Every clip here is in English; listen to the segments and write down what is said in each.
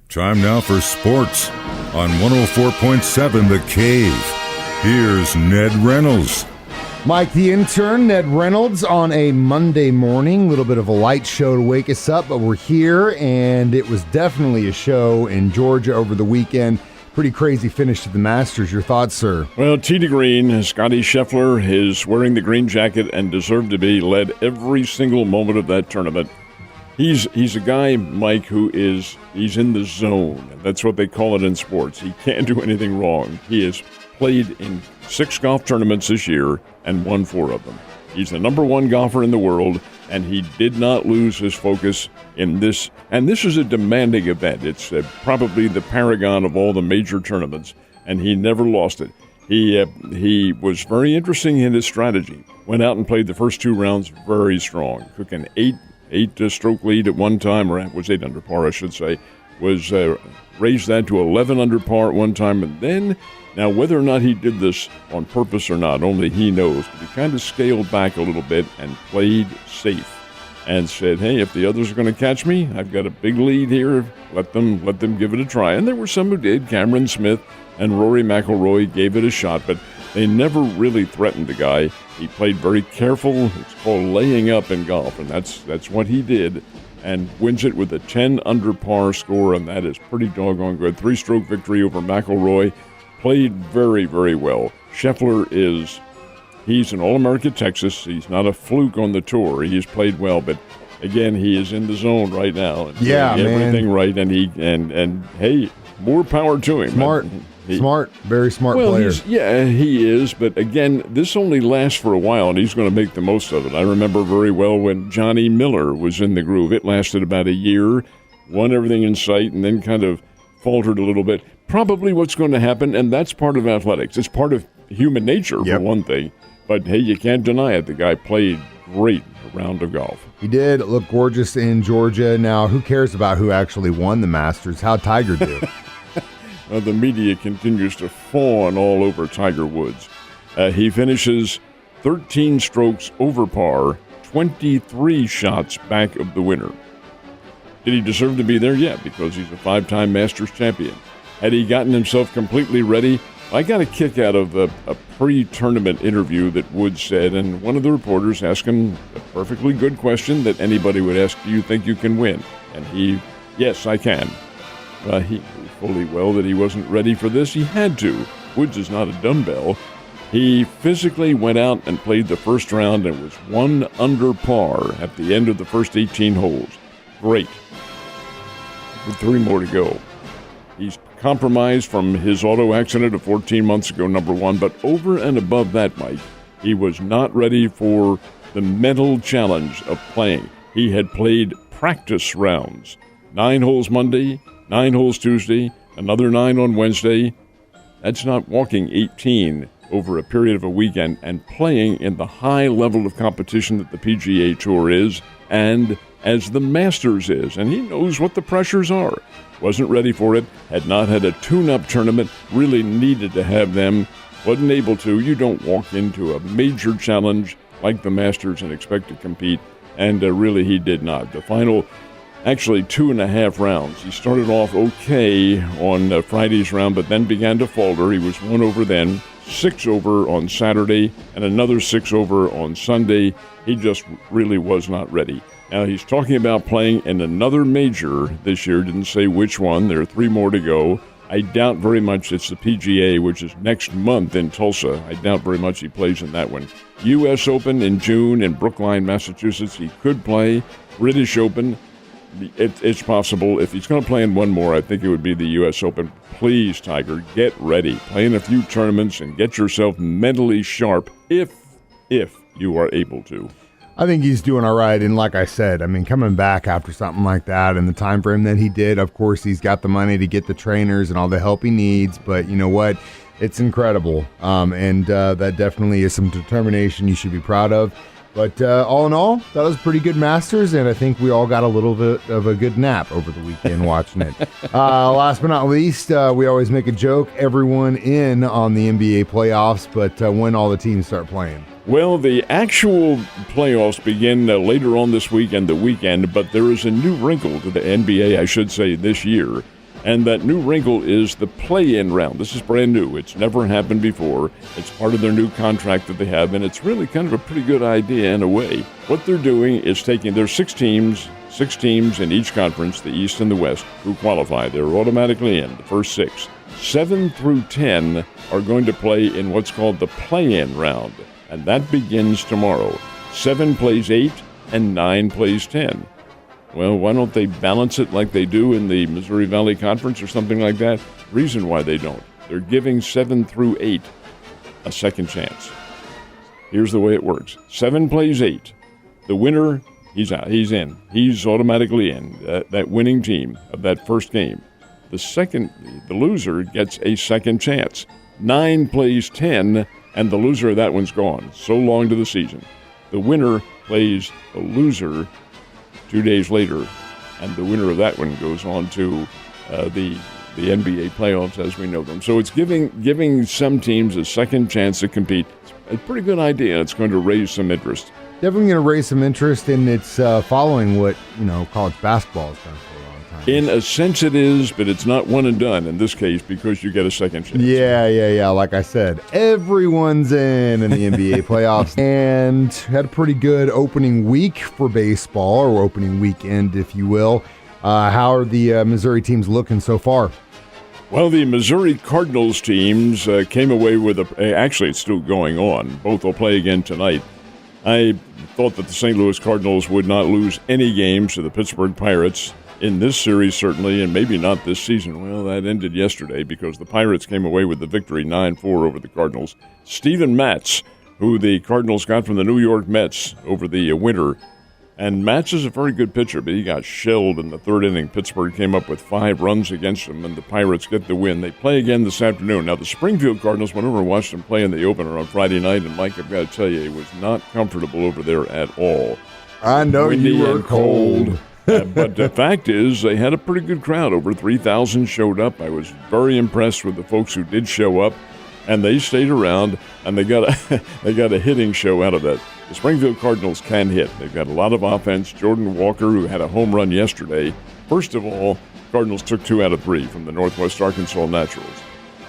Time now for sports on 104.7 The Cave. Here's Ned Reynolds. Mike, the intern, Ned Reynolds, on a Monday morning. A little bit of a light show to wake us up, but we're here, and it was definitely a show in Georgia over the weekend. Pretty crazy finish to the Masters. Your thoughts, sir? Well, tee to green, Scotty Scheffler is wearing the green jacket and deserved to be, led every single moment of that tournament. He's a guy, Mike, he's in the zone. That's what they call it in sports. He can't do anything wrong. He has played in 6 golf tournaments this year and won 4 of them. He's the number 1 golfer in the world, and he did not lose his focus in this. And this is a demanding event. It's probably the paragon of all the major tournaments, and he never lost it. He was very interesting in his strategy. Went out and played the first 2 rounds very strong. Took an 8-stroke lead at one time, or it was 8 under par, I should say. Was raised that to 11 under par at one time, and then, now whether or not he did this on purpose or not, only he knows, but he kind of scaled back a little bit and played safe and said, hey, if the others are going to catch me, I've got a big lead here, let them give it a try. And there were some who did. Cameron Smith and Rory McIlroy gave it a shot, but they never really threatened the guy. He played very careful. It's called laying up in golf, and that's what he did, and wins it with a 10 under par score, and that is pretty doggone good. 3-stroke victory over McIlroy. Played very, very well. Scheffler he's an All-America Texas. He's not a fluke on the tour. He has played well, but again, he is in the zone right now. And yeah, doing man. Everything right, and hey, more power to him. Smart, very smart player. He is, but again, this only lasts for a while, and he's going to make the most of it. I remember very well when Johnny Miller was in the groove. It lasted about a year, won everything in sight, and then kind of faltered a little bit. Probably what's going to happen, and that's part of athletics. It's part of human nature, for one thing. But, hey, you can't deny it. The guy played great a round of golf. He did look gorgeous in Georgia. Now, who cares about who actually won the Masters? How'd Tiger do? The media continues to fawn all over Tiger Woods. He finishes 13 strokes over par, 23 shots back of the winner. Did he deserve to be there? Yeah, because he's a 5-time Masters champion. Had he gotten himself completely ready? I got a kick out of a pre-tournament interview that Woods said, and one of the reporters asked him a perfectly good question that anybody would ask, do you think you can win? And yes, I can. He knew fully well that he wasn't ready for this. He had to. Woods is not a dumbbell. He physically went out and played the first round and was 1 under par at the end of the first 18 holes. Great. With 3 more to go. He's compromised from his auto accident of 14 months ago, number 1, but over and above that, Mike, he was not ready for the mental challenge of playing. He had played practice rounds. 9 holes Monday, 9 holes Tuesday, another 9 on Wednesday. That's not walking 18 over a period of a weekend and playing in the high level of competition that the PGA Tour is and as the Masters is. And he knows what the pressures are. Wasn't ready for it, had not had a tune-up tournament, really needed to have them, wasn't able to. You don't walk into a major challenge like the Masters and expect to compete, and really he did not. The final, actually 2.5 rounds. He started off okay on Friday's round, but then began to falter. He was 1 over then, 6 over on Saturday, and another 6 over on Sunday. He just really was not ready. Now, he's talking about playing in another major this year. Didn't say which one. There are 3 more to go. I doubt very much it's the PGA, which is next month in Tulsa. I doubt very much he plays in that one. U.S. Open in June in Brookline, Massachusetts. He could play. British Open, it's possible. If he's going to play in one more, I think it would be the U.S. Open. Please, Tiger, get ready. Play in a few tournaments and get yourself mentally sharp if you are able to. I think he's doing all right, and like I said, I mean, coming back after something like that and the time frame that he did, of course, he's got the money to get the trainers and all the help he needs, but you know what? It's incredible, and that definitely is some determination you should be proud of. But all in all, that was a pretty good Masters, and I think we all got a little bit of a good nap over the weekend watching it. Last but not least, we always make a joke, everyone in on the NBA playoffs, but when all the teams start playing. Well, the actual playoffs begin later on this week and the weekend, but there is a new wrinkle to the NBA, I should say, this year. And that new wrinkle is the play-in round. This is brand new. It's never happened before. It's part of their new contract that they have, and it's really kind of a pretty good idea in a way. What they're doing is there's six teams in each conference, the East and the West, who qualify. They're automatically in, the first 6. 7 through 10 are going to play in what's called the play-in round, and that begins tomorrow. 7 plays 8, and 9 plays 10. Well, why don't they balance it like they do in the Missouri Valley Conference or something like that? Reason why they don't. They're giving 7 through 8 a second chance. Here's the way it works. 7 plays 8. The winner, he's out. He's in. He's automatically in. That winning team of that first game. The loser gets a second chance. 9 plays 10, and the loser of that one's gone. So long to the season. The winner plays the loser 2 days later, and the winner of that one goes on to the NBA playoffs as we know them. So it's giving some teams a second chance to compete. It's a pretty good idea. It's going to raise some interest. Definitely going to raise some interest, and it's following what college basketball has done for a long time. In a sense it is, but it's not one and done in this case because you get a second chance. Yeah. Like I said, everyone's in the NBA playoffs, and had a pretty good opening week for baseball, or opening weekend, if you will. How are the Missouri teams looking so far? Well, the Missouri Cardinals teams came away with actually, it's still going on. Both will play again tonight. I thought that the St. Louis Cardinals would not lose any games to the Pittsburgh Pirates in this series, certainly, and maybe not this season. Well, that ended yesterday because the Pirates came away with the victory 9-4 over the Cardinals. Steven Matz, who the Cardinals got from the New York Mets over the winter. And Matz is a very good pitcher, but he got shelled in the third inning. Pittsburgh came up with 5 runs against him, and the Pirates get the win. They play again this afternoon. Now, the Springfield Cardinals went over and watched them play in the opener on Friday night, and Mike, I've got to tell you, it was not comfortable over there at all. I know. Windy you were and cold. But the fact is, they had a pretty good crowd. Over 3,000 showed up. I was very impressed with the folks who did show up, and they stayed around, and they got a hitting show out of that. The Springfield Cardinals can hit. They've got a lot of offense. Jordan Walker, who had a home run yesterday. First of all, Cardinals took 2 out of 3 from the Northwest Arkansas Naturals.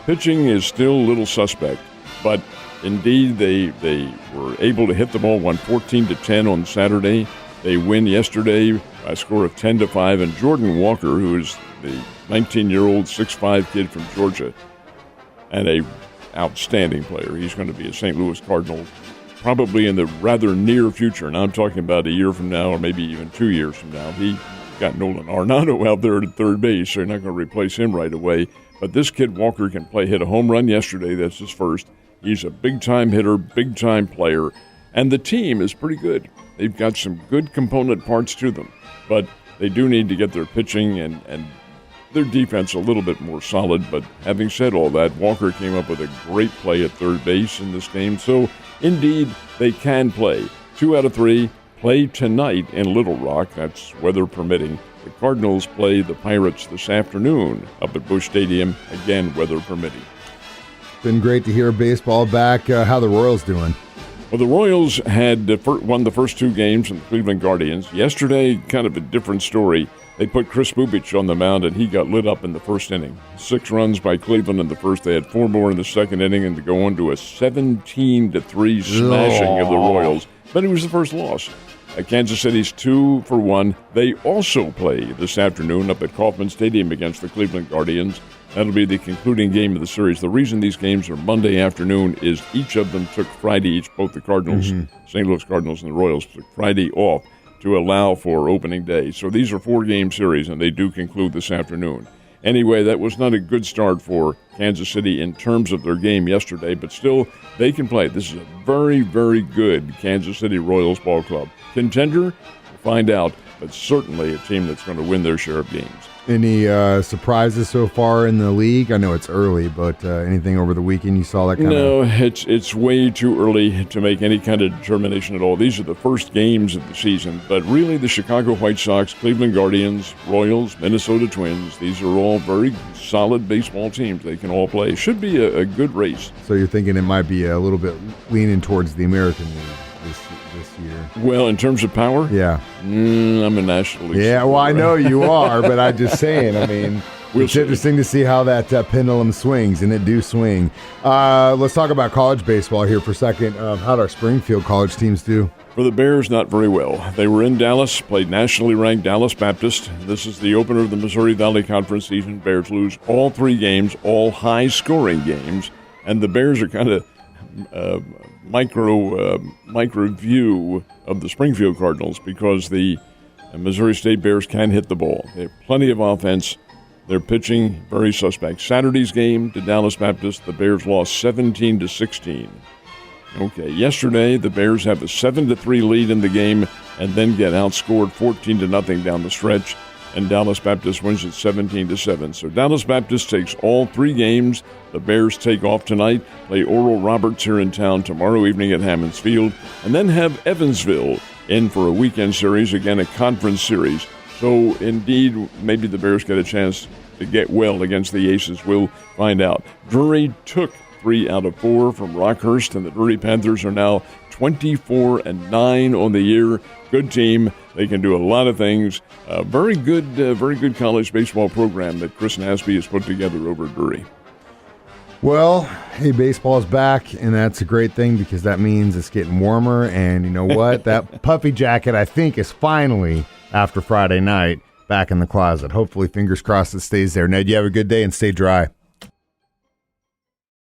Pitching is still a little suspect, but indeed they were able to hit the ball, won 14-10 on Saturday. They win yesterday by a score of 10-5, and Jordan Walker, who is the 19-year-old 6'5" kid from Georgia, and a outstanding player. He's going to be a St. Louis Cardinal probably in the rather near future. Now I'm talking about a year from now or maybe even 2 years from now. He got Nolan Arenado out there at third base, so you're not going to replace him right away. But this kid Walker can play. Hit a home run yesterday. That's his first. He's a big-time hitter, big-time player. And the team is pretty good. They've got some good component parts to them. But they do need to get their pitching and their defense a little bit more solid. But having said all that, Walker came up with a great play at third base in this game. So, indeed, they can play. 2 out of 3 play tonight in Little Rock. That's weather permitting. The Cardinals play the Pirates this afternoon up at Busch Stadium. Again, weather permitting. Been great to hear baseball back. How the Royals doing? Well, the Royals had won the first 2 games from the Cleveland Guardians. Yesterday, kind of a different story. They put Chris Bubich on the mound, and he got lit up in the first inning. 6 runs by Cleveland in the first. They had 4 more in the second inning, and to go on to a 17-3 smashing of the Royals. But it was the first loss. Kansas City's 2-1. They also play this afternoon up at Kauffman Stadium against the Cleveland Guardians. That'll be the concluding game of the series. The reason these games are Monday afternoon is each of them took Friday, both the Cardinals, St. Louis Cardinals and the Royals took Friday off to allow for opening day. So these are 4-game series, and they do conclude this afternoon. Anyway, that was not a good start for Kansas City in terms of their game yesterday, but still, they can play. This is a very, very good Kansas City Royals ball club. Contender? We'll find out, but certainly a team that's going to win their share of games. Any surprises so far in the league? I know it's early, but anything over the weekend you saw that kind of... No, it's way too early to make any kind of determination at all. These are the first games of the season, but really the Chicago White Sox, Cleveland Guardians, Royals, Minnesota Twins, these are all very solid baseball teams. They can all play. Should be a good race. So you're thinking it might be a little bit leaning towards the American League? this year. Well, in terms of power, Yeah. I'm a National League. Yeah, well, I know you are, but I'm just saying, I mean, We'll it's see. interesting to see how that pendulum swings, and it do swing. Let's talk about college baseball here for a second. How'd our Springfield college teams do? For the Bears, not very well. They were in Dallas, played nationally ranked Dallas Baptist. This is the opener of the Missouri Valley Conference season. Bears lose all 3 games, all high-scoring games, and the Bears are kind of micro view of the Springfield Cardinals because the Missouri State Bears can hit the ball. They have plenty of offense. Their pitching, very suspect. Saturday's game to Dallas Baptist, the Bears lost 17-16. Okay, yesterday the Bears have a 7-3 lead in the game and then get outscored 14-0 down the stretch, and Dallas Baptist wins it 17-7. So Dallas Baptist takes all 3 games. The Bears take off tonight, play Oral Roberts here in town tomorrow evening at Hammonds Field, and then have Evansville in for a weekend series, again a conference series. So indeed, maybe the Bears get a chance to get well against the Aces. We'll find out. Drury took 3 out of 4 from Rockhurst, and the Drury Panthers are now 24-9 on the year. Good team. They can do a lot of things. Very good college baseball program that Chris Nasby has put together over at Drury. Well, hey, baseball's back, and that's a great thing because that means it's getting warmer, and you know what? That puffy jacket, I think, is finally, after Friday night, back in the closet. Hopefully, fingers crossed, it stays there. Ned, you have a good day and stay dry.